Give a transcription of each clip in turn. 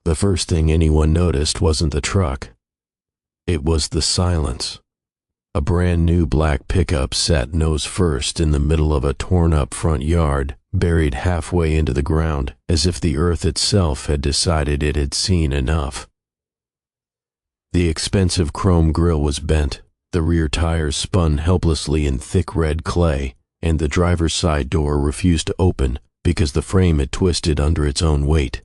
The first thing anyone noticed wasn't the truck. It was the silence. A brand new black pickup sat nose first in the middle of a torn-up front yard, buried halfway into the ground, as if the earth itself had decided it had seen enough. The expensive chrome grille was bent, the rear tires spun helplessly in thick red clay, and the driver's side door refused to open because the frame had twisted under its own weight.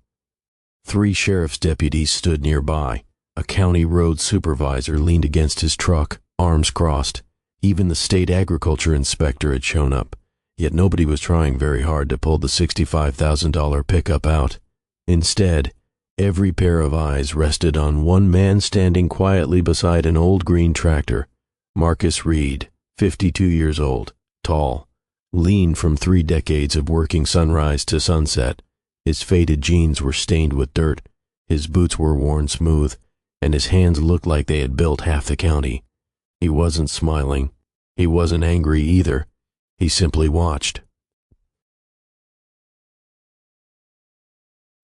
3 sheriff's deputies stood nearby. A county road supervisor leaned against his truck, arms crossed. Even the state agriculture inspector had shown up, yet nobody was trying very hard to pull the $65,000 pickup out. Instead, every pair of eyes rested on one man standing quietly beside an old green tractor. Marcus Reed, 52 years old, tall, lean from 3 decades of working sunrise to sunset. His faded jeans were stained with dirt, his boots were worn smooth, and his hands looked like they had built half the county. He wasn't smiling. He wasn't angry either. He simply watched.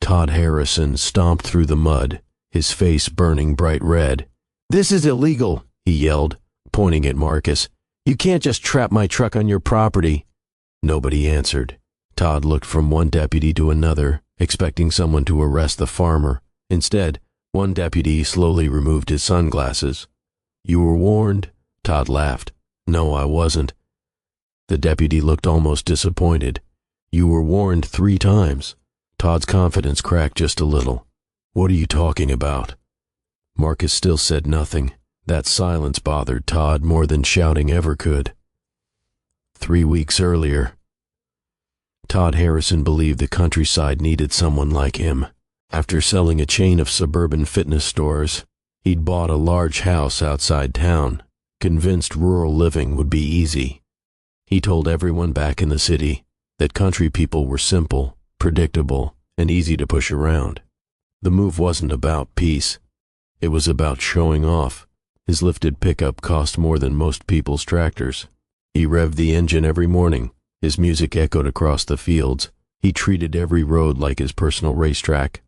Todd Harrison stomped through the mud, his face burning bright red. "This is illegal," he yelled, pointing at Marcus. "You can't just trap my truck on your property." Nobody answered. Todd looked from one deputy to another, expecting someone to arrest the farmer. Instead, one deputy slowly removed his sunglasses. "You were warned?" Todd laughed. "No, I wasn't." The deputy looked almost disappointed. "You were warned 3 times. Todd's confidence cracked just a little. "What are you talking about?" Marcus still said nothing. That silence bothered Todd more than shouting ever could. 3 weeks earlier. Todd Harrison believed the countryside needed someone like him. After selling a chain of suburban fitness stores, he'd bought a large house outside town, convinced rural living would be easy. He told everyone back in the city that country people were simple, predictable, and easy to push around. The move wasn't about peace. It was about showing off. His lifted pickup cost more than most people's tractors. He revved the engine every morning. His music echoed across the fields. He treated every road like his personal racetrack.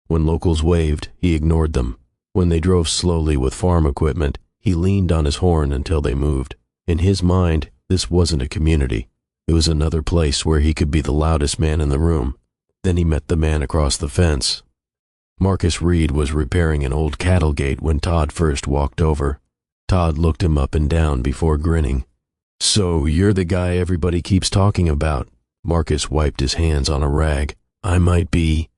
When locals waved, he ignored them. When they drove slowly with farm equipment, he leaned on his horn until they moved. In his mind, this wasn't a community. It was another place where he could be the loudest man in the room. Then he met the man across the fence. Marcus Reed was repairing an old cattle gate when Todd first walked over. Todd looked him up and down before grinning. "So, you're the guy everybody keeps talking about." Marcus wiped his hands on a rag. "I might be."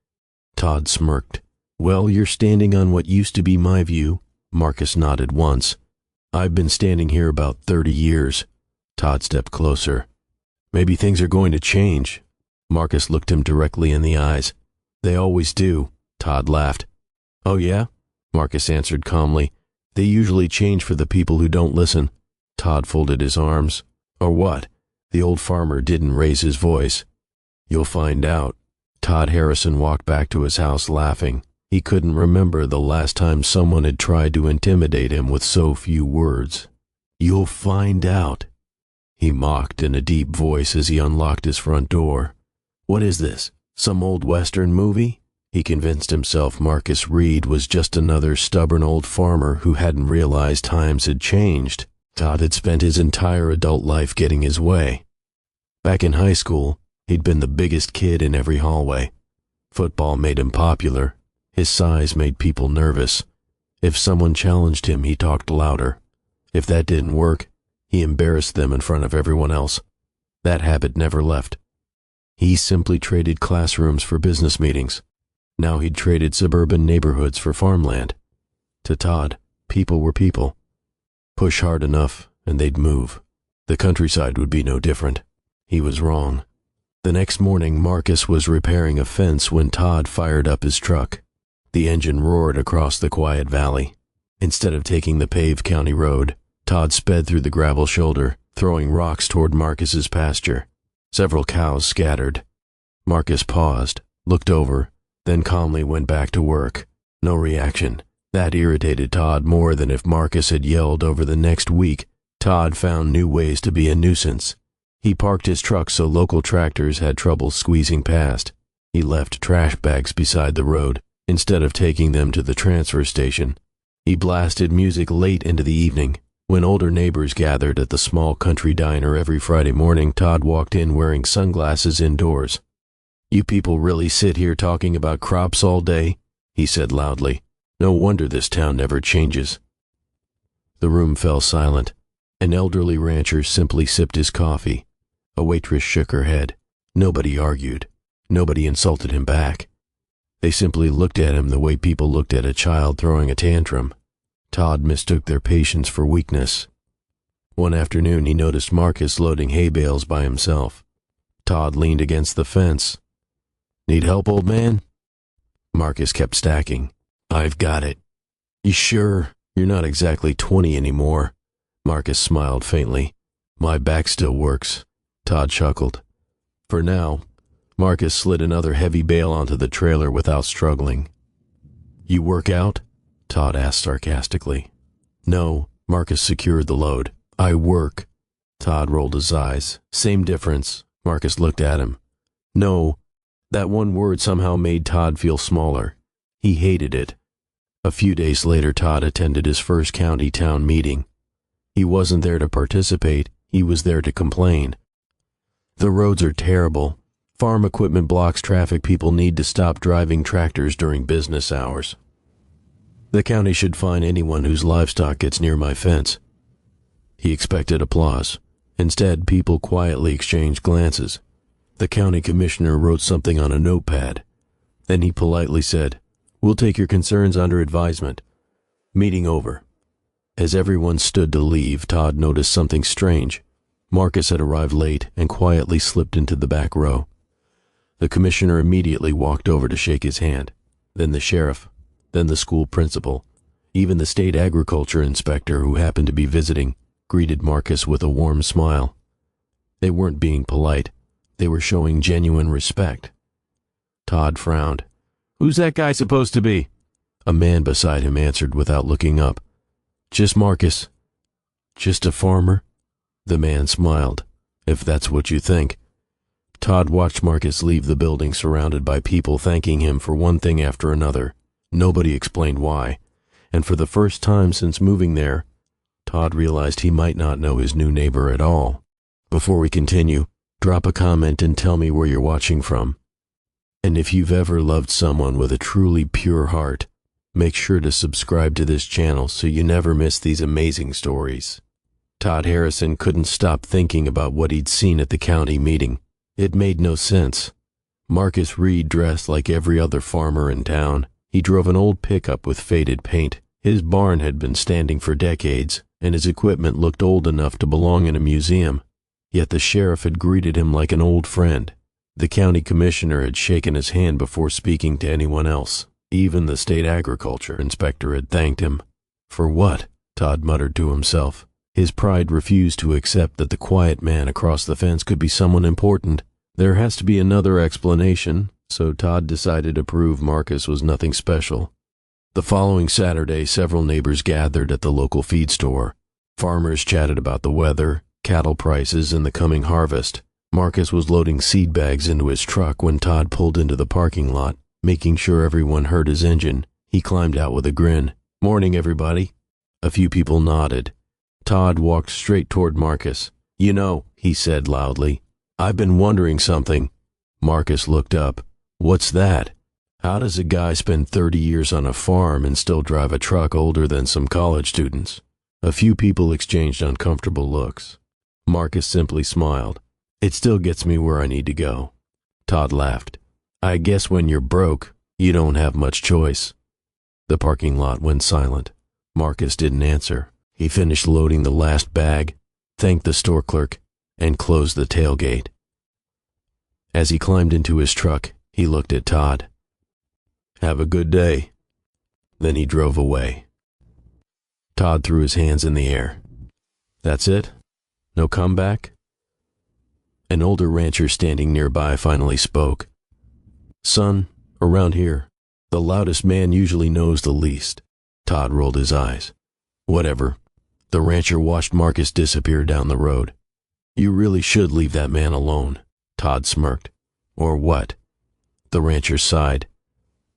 Todd smirked. "Well, you're standing on what used to be my view." Marcus nodded once. "I've been standing here about 30 years. Todd stepped closer. "Maybe things are going to change." Marcus looked him directly in the eyes. "They always do." Todd laughed. "Oh yeah?" Marcus answered calmly. "They usually change for the people who don't listen." Todd folded his arms. "Or what?" The old farmer didn't raise his voice. "You'll find out." Todd Harrison walked back to his house laughing. He couldn't remember the last time someone had tried to intimidate him with so few words. "You'll find out," he mocked in a deep voice as he unlocked his front door. "What is this? Some old Western movie?" He convinced himself Marcus Reed was just another stubborn old farmer who hadn't realized times had changed. Todd had spent his entire adult life getting his way. Back in high school, he'd been the biggest kid in every hallway. Football made him popular. His size made people nervous. If someone challenged him, he talked louder. If that didn't work, he embarrassed them in front of everyone else. That habit never left. He simply traded classrooms for business meetings. Now he'd traded suburban neighborhoods for farmland. To Todd, people were people. Push hard enough, and they'd move. The countryside would be no different. He was wrong. The next morning, Marcus was repairing a fence when Todd fired up his truck. The engine roared across the quiet valley. Instead of taking the paved county road, Todd sped through the gravel shoulder, throwing rocks toward Marcus's pasture. Several cows scattered. Marcus paused, looked over, then calmly went back to work. No reaction. That irritated Todd more than if Marcus had yelled over the next week. Todd found new ways to be a nuisance. He parked his truck so local tractors had trouble squeezing past. He left trash bags beside the road. Instead of taking them to the transfer station, he blasted music late into the evening. When older neighbors gathered at the small country diner every Friday morning, Todd walked in wearing sunglasses indoors. "You people really sit here talking about crops all day?" he said loudly. "No wonder this town never changes." The room fell silent. An elderly rancher simply sipped his coffee. A waitress shook her head. Nobody argued. Nobody insulted him back. They simply looked at him the way people looked at a child throwing a tantrum. Todd mistook their patience for weakness. One afternoon he noticed Marcus loading hay bales by himself. Todd leaned against the fence. "Need help, old man?" Marcus kept stacking. "I've got it." "You sure? You're not exactly 20 anymore." Marcus smiled faintly. "My back still works." Todd chuckled. For now, Marcus slid another heavy bale onto the trailer without struggling. "You work out?" Todd asked sarcastically. "No," Marcus secured the load. "I work." Todd rolled his eyes. "Same difference." Marcus looked at him. "No." That one word somehow made Todd feel smaller. He hated it. A few days later, Todd attended his first county town meeting. He wasn't there to participate, he was there to complain. "The roads are terrible. Farm equipment blocks traffic. People need to stop driving tractors during business hours. The county should fine anyone whose livestock gets near my fence." He expected applause. Instead, people quietly exchanged glances. The county commissioner wrote something on a notepad. Then he politely said, "We'll take your concerns under advisement." Meeting over. As everyone stood to leave, Todd noticed something strange. Marcus had arrived late and quietly slipped into the back row. The commissioner immediately walked over to shake his hand. Then the sheriff. Then the school principal. Even the state agriculture inspector, who happened to be visiting, greeted Marcus with a warm smile. They weren't being polite. They were showing genuine respect. Todd frowned. "Who's that guy supposed to be?" A man beside him answered without looking up. "Just Marcus." "Just a farmer?" The man smiled. "If that's what you think." Todd watched Marcus leave the building surrounded by people thanking him for one thing after another. Nobody explained why, and for the first time since moving there, Todd realized he might not know his new neighbor at all. Before we continue, drop a comment and tell me where you're watching from. And if you've ever loved someone with a truly pure heart, make sure to subscribe to this channel so you never miss these amazing stories. Todd Harrison couldn't stop thinking about what he'd seen at the county meeting. It made no sense. Marcus Reed dressed like every other farmer in town. He drove an old pickup with faded paint. His barn had been standing for decades, and his equipment looked old enough to belong in a museum. Yet the sheriff had greeted him like an old friend. The county commissioner had shaken his hand before speaking to anyone else. Even the state agriculture inspector had thanked him. For what? Todd muttered to himself. His pride refused to accept that the quiet man across the fence could be someone important. There has to be another explanation, so Todd decided to prove Marcus was nothing special. The following Saturday, several neighbors gathered at the local feed store. Farmers chatted about the weather, cattle prices, and the coming harvest. Marcus was loading seed bags into his truck when Todd pulled into the parking lot. Making sure everyone heard his engine, he climbed out with a grin. "Morning, everybody." A few people nodded. Todd walked straight toward Marcus. "You know," he said loudly, "I've been wondering something." Marcus looked up. "What's that?" "How does a guy spend 30 years on a farm and still drive a truck older than some college students?" A few people exchanged uncomfortable looks. Marcus simply smiled. "It still gets me where I need to go." Todd laughed. "I guess when you're broke, you don't have much choice." The parking lot went silent. Marcus didn't answer. He finished loading the last bag, thanked the store clerk, and closed the tailgate. As he climbed into his truck, he looked at Todd. "Have a good day." Then he drove away. Todd threw his hands in the air. "That's it? No comeback?" An older rancher standing nearby finally spoke. "Son, around here, the loudest man usually knows the least." Todd rolled his eyes. "Whatever." The rancher watched Marcus disappear down the road. "You really should leave that man alone." Todd smirked. "Or what?" The rancher sighed.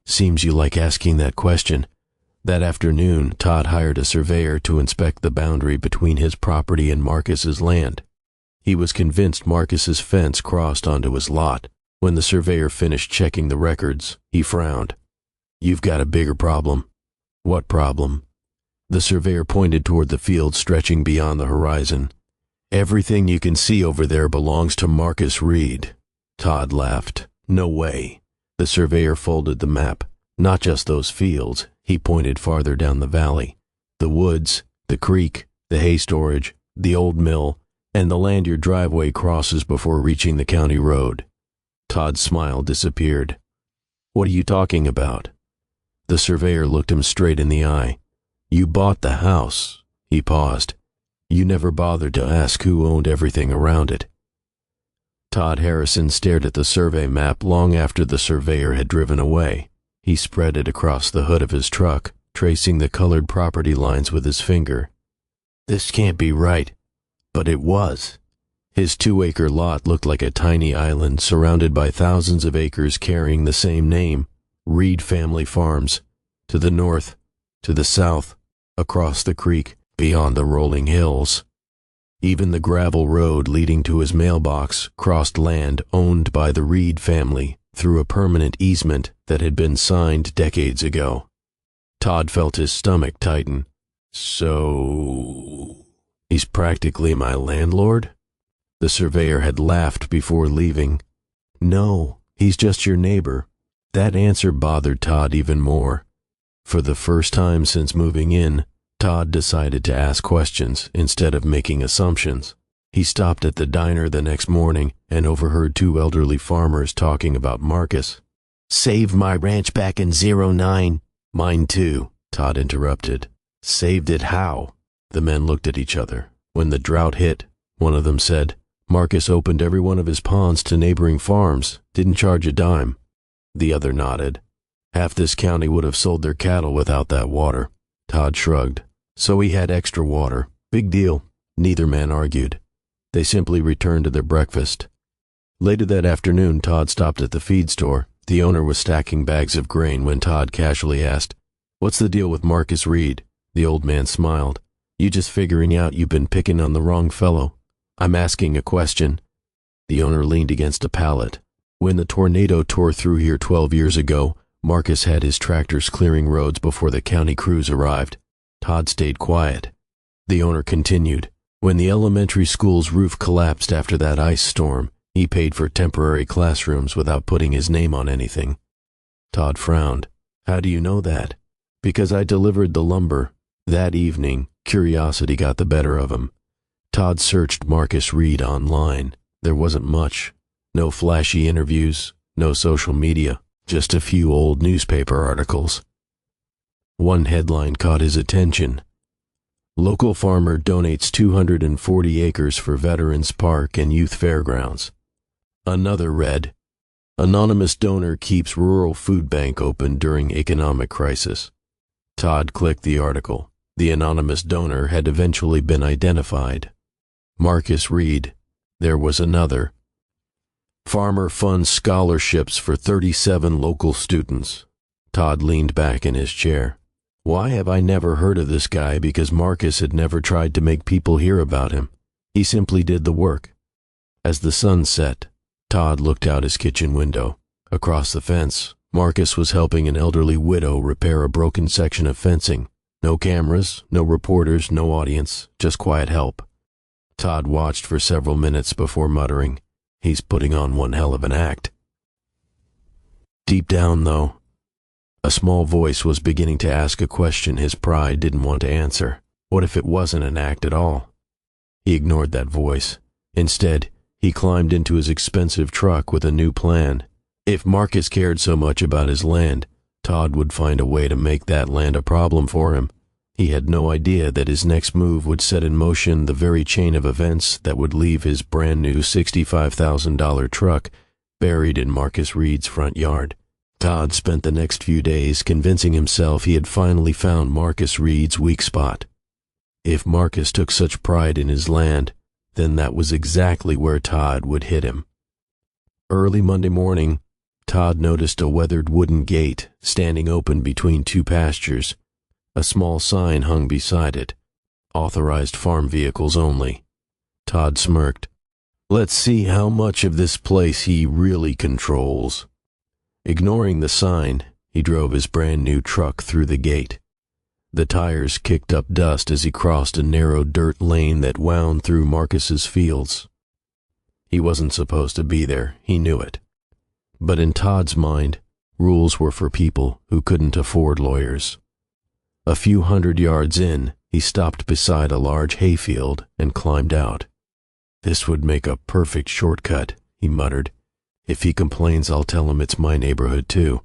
Seems you like asking that question. That afternoon, Todd hired a surveyor to inspect the boundary between his property and Marcus's land. He was convinced Marcus's fence crossed onto his lot. When the surveyor finished checking the records, he frowned. "You've got a bigger problem." "What problem?" The surveyor pointed toward the field stretching beyond the horizon. "Everything you can see over there belongs to Marcus Reed." Todd laughed. "No way." The surveyor folded the map. "Not just those fields." He pointed farther down the valley. "The woods, the creek, the hay storage, the old mill, and the land your driveway crosses before reaching the county road." Todd's smile disappeared. "What are you talking about?" The surveyor looked him straight in the eye. "You bought the house." He paused. "You never bothered to ask who owned everything around it." Todd Harrison stared at the survey map long after the surveyor had driven away. He spread it across the hood of his truck, tracing the colored property lines with his finger. "This can't be right." But it was. His 2-acre lot looked like a tiny island surrounded by thousands of acres carrying the same name, Reed Family Farms. To the north, to the south, across the creek, beyond the rolling hills. Even the gravel road leading to his mailbox crossed land owned by the Reed family through a permanent easement that had been signed decades ago. Todd felt his stomach tighten. "So, he's practically my landlord?" The surveyor had laughed before leaving. "No, he's just your neighbor." That answer bothered Todd even more. For the first time since moving in, Todd decided to ask questions instead of making assumptions. He stopped at the diner the next morning and overheard 2 elderly farmers talking about Marcus. "Saved my ranch back in '09. "Mine too," Todd interrupted. "Saved it how?" The men looked at each other. "When the drought hit," one of them said, "Marcus opened every one of his ponds to neighboring farms, didn't charge a dime." The other nodded. "Half this county would have sold their cattle without that water." Todd shrugged. "So he had extra water. Big deal." Neither man argued. They simply returned to their breakfast. Later that afternoon, Todd stopped at the feed store. The owner was stacking bags of grain when Todd casually asked, "What's the deal with Marcus Reed?" The old man smiled. "You just figuring out you've been picking on the wrong fellow?" "I'm asking a question." The owner leaned against a pallet. "When the tornado tore through here 12 years ago, Marcus had his tractors clearing roads before the county crews arrived." Todd stayed quiet. The owner continued, "When the elementary school's roof collapsed after that ice storm, he paid for temporary classrooms without putting his name on anything." Todd frowned. "How do you know that?" "Because I delivered the lumber." That evening, curiosity got the better of him. Todd searched Marcus Reed online. There wasn't much. No flashy interviews, no social media, just a few old newspaper articles. One headline caught his attention. "Local farmer donates 240 acres for Veterans Park and Youth Fairgrounds." Another read, "Anonymous donor keeps rural food bank open during economic crisis." Todd clicked the article. The anonymous donor had eventually been identified. Marcus Reed. There was another. "Farmer funds scholarships for 37 local students." Todd leaned back in his chair. Why have I never heard of this guy? Because Marcus had never tried to make people hear about him. He simply did the work. As the sun set, Todd looked out his kitchen window. Across the fence, Marcus was helping an elderly widow repair a broken section of fencing. No cameras, no reporters, no audience, just quiet help. Todd watched for several minutes before muttering, "He's putting on one hell of an act." Deep down, though, a small voice was beginning to ask a question his pride didn't want to answer. What if it wasn't an act at all? He ignored that voice. Instead, he climbed into his expensive truck with a new plan. If Marcus cared so much about his land, Todd would find a way to make that land a problem for him. He had no idea that his next move would set in motion the very chain of events that would leave his brand new $65,000 truck buried in Marcus Reed's front yard. Todd spent the next few days convincing himself he had finally found Marcus Reed's weak spot. If Marcus took such pride in his land, then that was exactly where Todd would hit him. Early Monday morning, Todd noticed a weathered wooden gate standing open between two pastures. A small sign hung beside it. Authorized farm vehicles only. Todd smirked. Let's see how much of this place he really controls. Ignoring the sign, he drove his brand new truck through the gate. The tires kicked up dust as he crossed a narrow dirt lane that wound through Marcus's fields. He wasn't supposed to be there, he knew it. But in Todd's mind, rules were for people who couldn't afford lawyers. A few 100 yards in, he stopped beside a large hayfield and climbed out. This would make a perfect shortcut, he muttered. If he complains, I'll tell him it's my neighborhood too.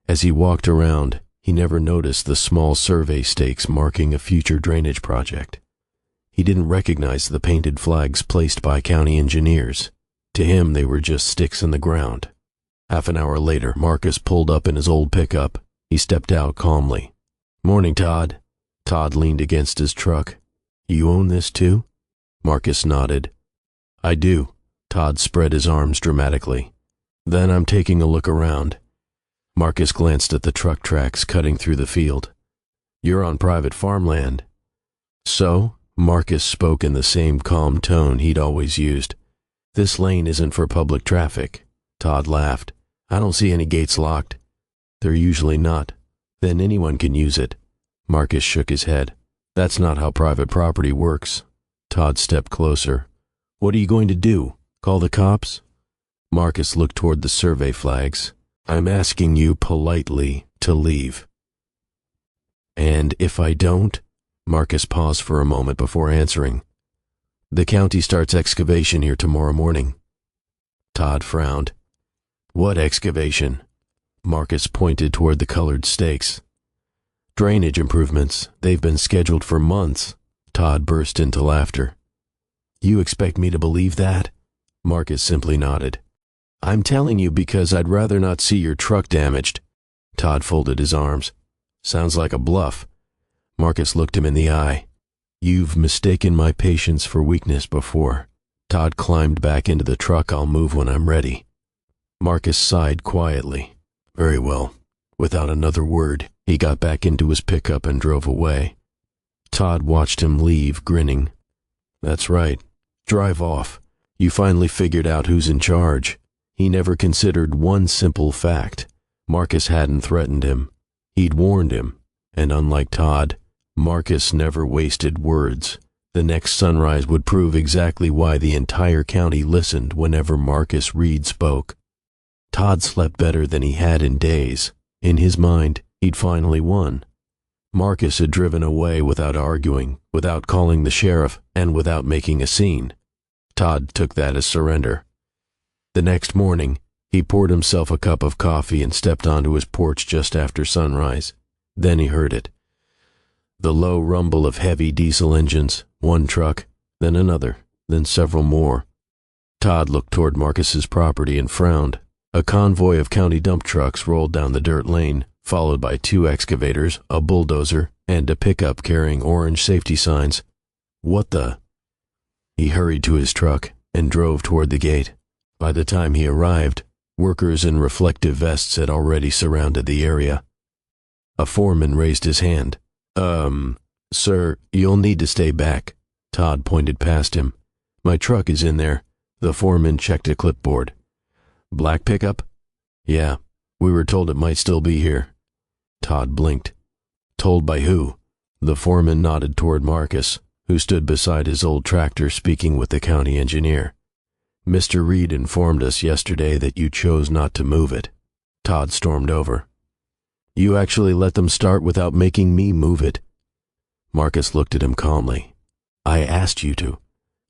As he walked around, he never noticed the small survey stakes marking a future drainage project. He didn't recognize the painted flags placed by county engineers. To him, they were just sticks in the ground. Half an hour later, Marcus pulled up in his old pickup. He stepped out calmly. Morning, Todd. Todd leaned against his truck. You own this too? Marcus nodded. I do. Todd spread his arms dramatically. Then I'm taking a look around. Marcus glanced at the truck tracks cutting through the field. You're on private farmland. So? Marcus spoke in the same calm tone he'd always used. This lane isn't for public traffic. Todd laughed. I don't see any gates locked. They're usually not. Then anyone can use it. Marcus shook his head. That's not how private property works. Todd stepped closer. What are you going to do? Call the cops? Marcus looked toward the survey flags. I'm asking you politely to leave. And if I don't? Marcus paused for a moment before answering. The county starts excavation here tomorrow morning. Todd frowned. What excavation? Marcus pointed toward the colored stakes. Drainage improvements. They've been scheduled for months. Todd burst into laughter. You expect me to believe that? Marcus simply nodded. I'm telling you because I'd rather not see your truck damaged. Todd folded his arms. Sounds like a bluff. Marcus looked him in the eye. You've mistaken my patience for weakness before. Todd climbed back into the truck. I'll move when I'm ready. Marcus sighed quietly. Very well. Without another word, he got back into his pickup and drove away. Todd watched him leave, grinning. That's right. Drive off. You finally figured out who's in charge. He never considered one simple fact. Marcus hadn't threatened him. He'd warned him. And unlike Todd, Marcus never wasted words. The next sunrise would prove exactly why the entire county listened whenever Marcus Reed spoke. Todd slept better than he had in days. In his mind, he'd finally won. Marcus had driven away without arguing, without calling the sheriff, and without making a scene. Todd took that as surrender. The next morning, he poured himself a cup of coffee and stepped onto his porch just after sunrise. Then he heard it. The low rumble of heavy diesel engines, one truck, then another, then several more. Todd looked toward Marcus's property and frowned. A convoy of county dump trucks rolled down the dirt lane, followed by 2 excavators, a bulldozer, and a pickup carrying orange safety signs. What the? He hurried to his truck and drove toward the gate. By the time he arrived, workers in reflective vests had already surrounded the area. A foreman raised his hand. Sir, you'll need to stay back. Todd pointed past him. My truck is in there. The foreman checked a clipboard. Black pickup? Yeah, we were told it might still be here. Todd blinked. Told by who? The foreman nodded toward Marcus, who stood beside his old tractor speaking with the county engineer. Mr. Reed informed us yesterday that you chose not to move it. Todd stormed over. You actually let them start without making me move it. Marcus looked at him calmly. I asked you to.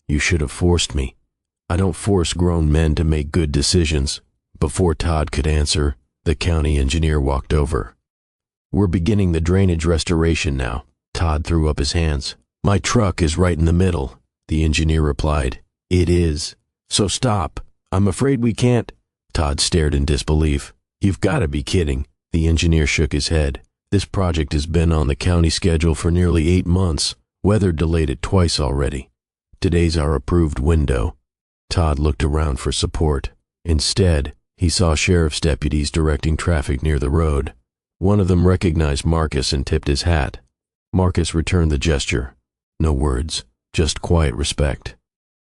You should have forced me. I don't force grown men to make good decisions. Before Todd could answer, the county engineer walked over. We're beginning the drainage restoration now. Todd threw up his hands. My truck is right in the middle. The engineer replied. It is. So stop. I'm afraid we can't. Todd stared in disbelief. You've got to be kidding. The engineer shook his head. This project has been on the county schedule for nearly 8 months. Weather delayed it twice already. Today's our approved window. Todd looked around for support. Instead, He saw sheriff's deputies directing traffic near the road. One of them recognized Marcus and tipped his hat. Marcus returned the gesture. No words, just quiet respect.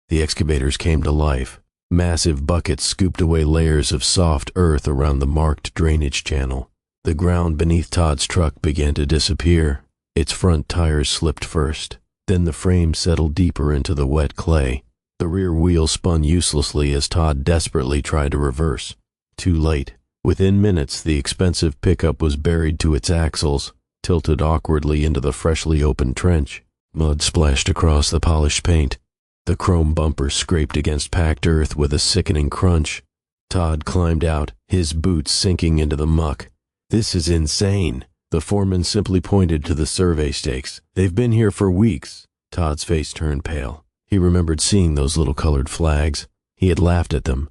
The excavators came to life. Massive buckets scooped away layers of soft earth around the marked drainage channel. The ground beneath Todd's truck began to disappear. Its front tires slipped first. Then the frame settled deeper into the wet clay. The rear wheel spun uselessly as Todd desperately tried to reverse. Too late. Within minutes, the expensive pickup was buried to its axles, tilted awkwardly into the freshly opened trench. Mud splashed across the polished paint. The chrome bumper scraped against packed earth with a sickening crunch. Todd climbed out, his boots sinking into the muck. This is insane. The foreman simply pointed to the survey stakes. They've been here for weeks. Todd's face turned pale. He remembered seeing those little colored flags. He had laughed at them.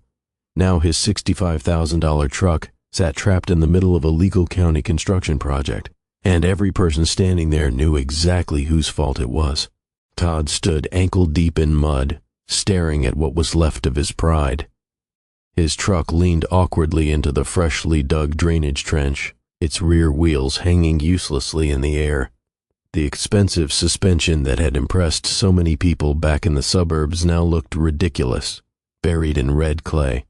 Now his $65,000 truck sat trapped in the middle of a legal county construction project, and every person standing there knew exactly whose fault it was. Todd stood ankle-deep in mud, staring at what was left of his pride. His truck leaned awkwardly into the freshly dug drainage trench, its rear wheels hanging uselessly in the air. The expensive suspension that had impressed so many people back in the suburbs now looked ridiculous, buried in red clay.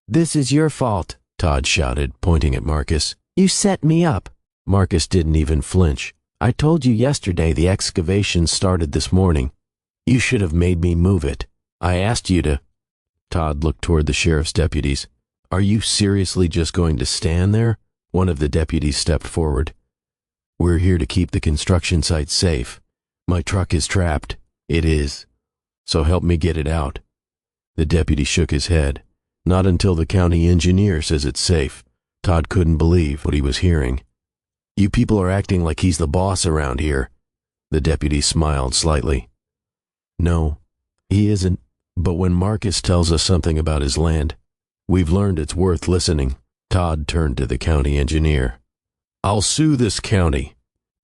"This is your fault," Todd shouted, pointing at Marcus. "You set me up." Marcus didn't even flinch. "I told you yesterday the excavation started this morning. You should have made me move it. I asked you to." Todd looked toward the sheriff's deputies. "Are you seriously just going to stand there?" One of the deputies stepped forward. "We're here to keep the construction site safe. My truck is trapped." "It is. So help me get it out." The deputy shook his head. "Not until the county engineer says it's safe." Todd couldn't believe what he was hearing. "You people are acting like he's the boss around here." The deputy smiled slightly. "No, he isn't. But when Marcus tells us something about his land, we've learned it's worth listening." Todd turned to the county engineer. "I'll sue this county."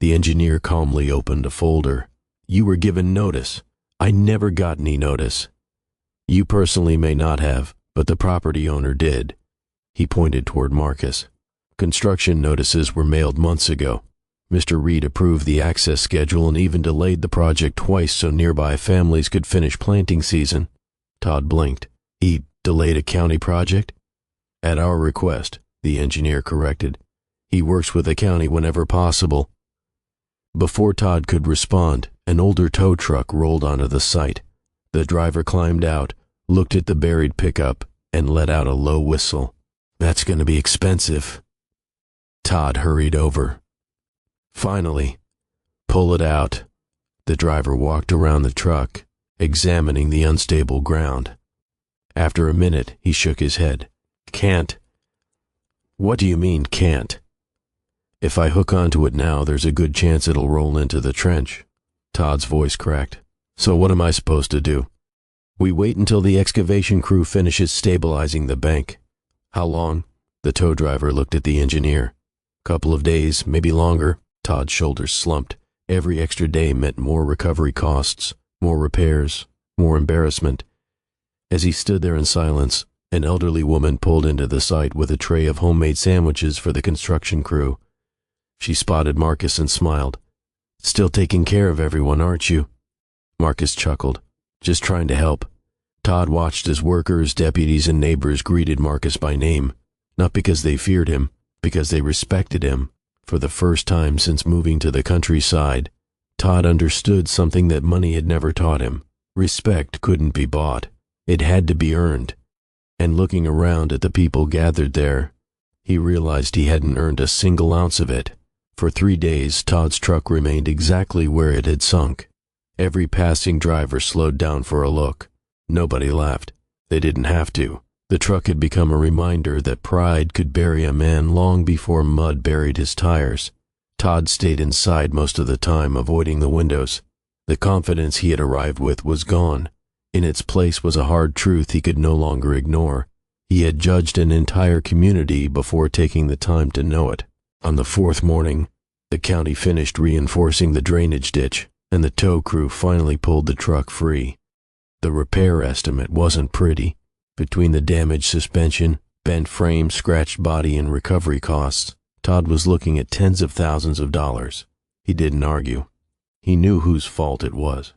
The engineer calmly opened a folder. "You were given notice. I never got any notice. You personally may not have, but the property owner did." He pointed toward Marcus. "Construction notices were mailed months ago. Mr. Reed approved the access schedule and even delayed the project twice so nearby families could finish planting season." Todd blinked. "He delayed a county project?" "At our request," the engineer corrected. "He works with the county whenever possible." Before Todd could respond, an older tow truck rolled onto the site. The driver climbed out, looked at the buried pickup, and let out a low whistle. "That's going to be expensive." Todd hurried over. "Finally, pull it out." The driver walked around the truck, examining the unstable ground. After a minute, he shook his head. "Can't." "What do you mean, can't?" "If I hook onto it now, there's a good chance it'll roll into the trench." Todd's voice cracked. "So what am I supposed to do?" "We wait until the excavation crew finishes stabilizing the bank." "How long?" The tow driver looked at the engineer. "Couple of days, maybe longer." Todd's shoulders slumped. Every extra day meant more recovery costs, more repairs, more embarrassment. As he stood there in silence, an elderly woman pulled into the site with a tray of homemade sandwiches for the construction crew. She spotted Marcus and smiled. "Still taking care of everyone, aren't you?" Marcus chuckled. "Just trying to help." Todd watched as workers, deputies, and neighbors greeted Marcus by name, not because they feared him, because they respected him. For the first time since moving to the countryside, Todd understood something that money had never taught him. Respect couldn't be bought. It had to be earned. And looking around at the people gathered there, he realized he hadn't earned a single ounce of it. For 3 days, Todd's truck remained exactly where it had sunk. Every passing driver slowed down for a look. Nobody laughed. They didn't have to. The truck had become a reminder that pride could bury a man long before mud buried his tires. Todd stayed inside most of the time, avoiding the windows. The confidence he had arrived with was gone. In its place was a hard truth he could no longer ignore. He had judged an entire community before taking the time to know it. On the 4th morning, the county finished reinforcing the drainage ditch, and the tow crew finally pulled the truck free. The repair estimate wasn't pretty. Between the damaged suspension, Bent frame, scratched body, and recovery costs. Todd was looking at tens of thousands of dollars. He didn't argue. He knew whose fault it was.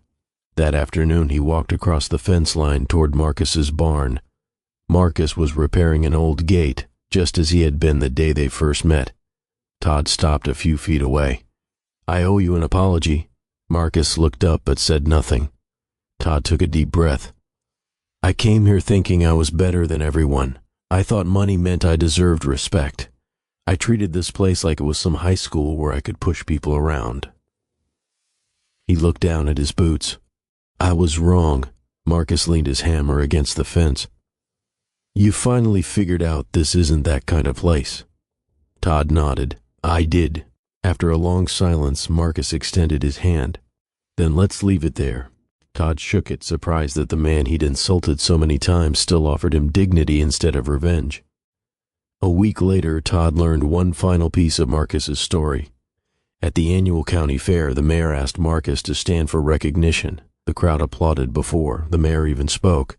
That afternoon he walked across the fence line toward Marcus's barn. Marcus was repairing an old gate, just as he had been the day they first met. Todd stopped a few feet away. "I owe you an apology." Marcus looked up but said nothing. Todd took a deep breath. "I came here thinking I was better than everyone. I thought money meant I deserved respect. I treated this place like it was some high school where I could push people around." He looked down at his boots. "I was wrong." Marcus leaned his hammer against the fence. "You finally figured out this isn't that kind of place." Todd nodded. "I did." After a long silence, Marcus extended his hand. "Then let's leave it there." Todd shook it, surprised that the man he'd insulted so many times still offered him dignity instead of revenge. A week later, Todd learned one final piece of Marcus's story. At the annual county fair, the mayor asked Marcus to stand for recognition. The crowd applauded before the mayor even spoke.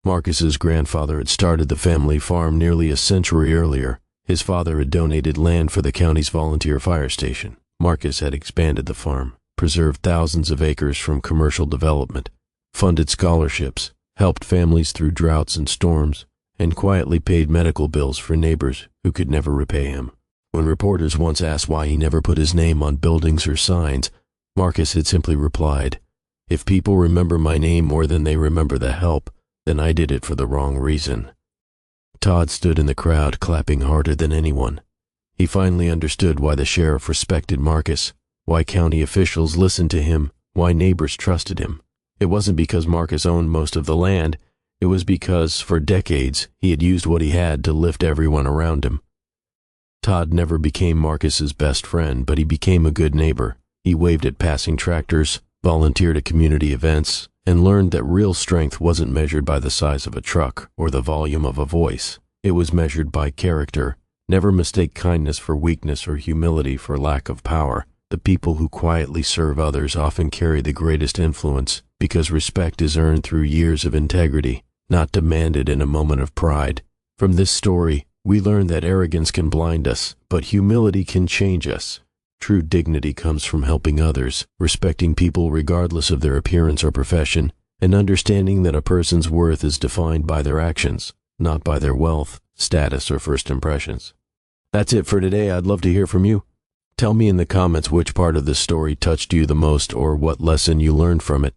Marcus's grandfather had started the family farm nearly a century earlier. His father had donated land for the county's volunteer fire station. Marcus had expanded the farm, preserved thousands of acres from commercial development, funded scholarships, helped families through droughts and storms, and quietly paid medical bills for neighbors who could never repay him. When reporters once asked why he never put his name on buildings or signs, Marcus had simply replied, "If people remember my name more than they remember the help, then I did it for the wrong reason." Todd stood in the crowd, clapping harder than anyone. He finally understood why the sheriff respected Marcus, why county officials listened to him, why neighbors trusted him. It wasn't because Marcus owned most of the land. It was because, for decades, he had used what he had to lift everyone around him. Todd never became Marcus's best friend, but he became a good neighbor. He waved at passing tractors, volunteered at community events, and learned that real strength wasn't measured by the size of a truck or the volume of a voice. It was measured by character. Never mistake kindness for weakness or humility for lack of power. The people who quietly serve others often carry the greatest influence because respect is earned through years of integrity, not demanded in a moment of pride. From this story, we learn that arrogance can blind us, but humility can change us. True dignity comes from helping others, respecting people regardless of their appearance or profession, and understanding that a person's worth is defined by their actions, not by their wealth, status, or first impressions. That's it for today. I'd love to hear from you. Tell me in the comments which part of this story touched you the most or what lesson you learned from it.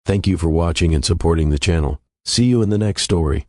Thank you for watching and supporting the channel. See you in the next story.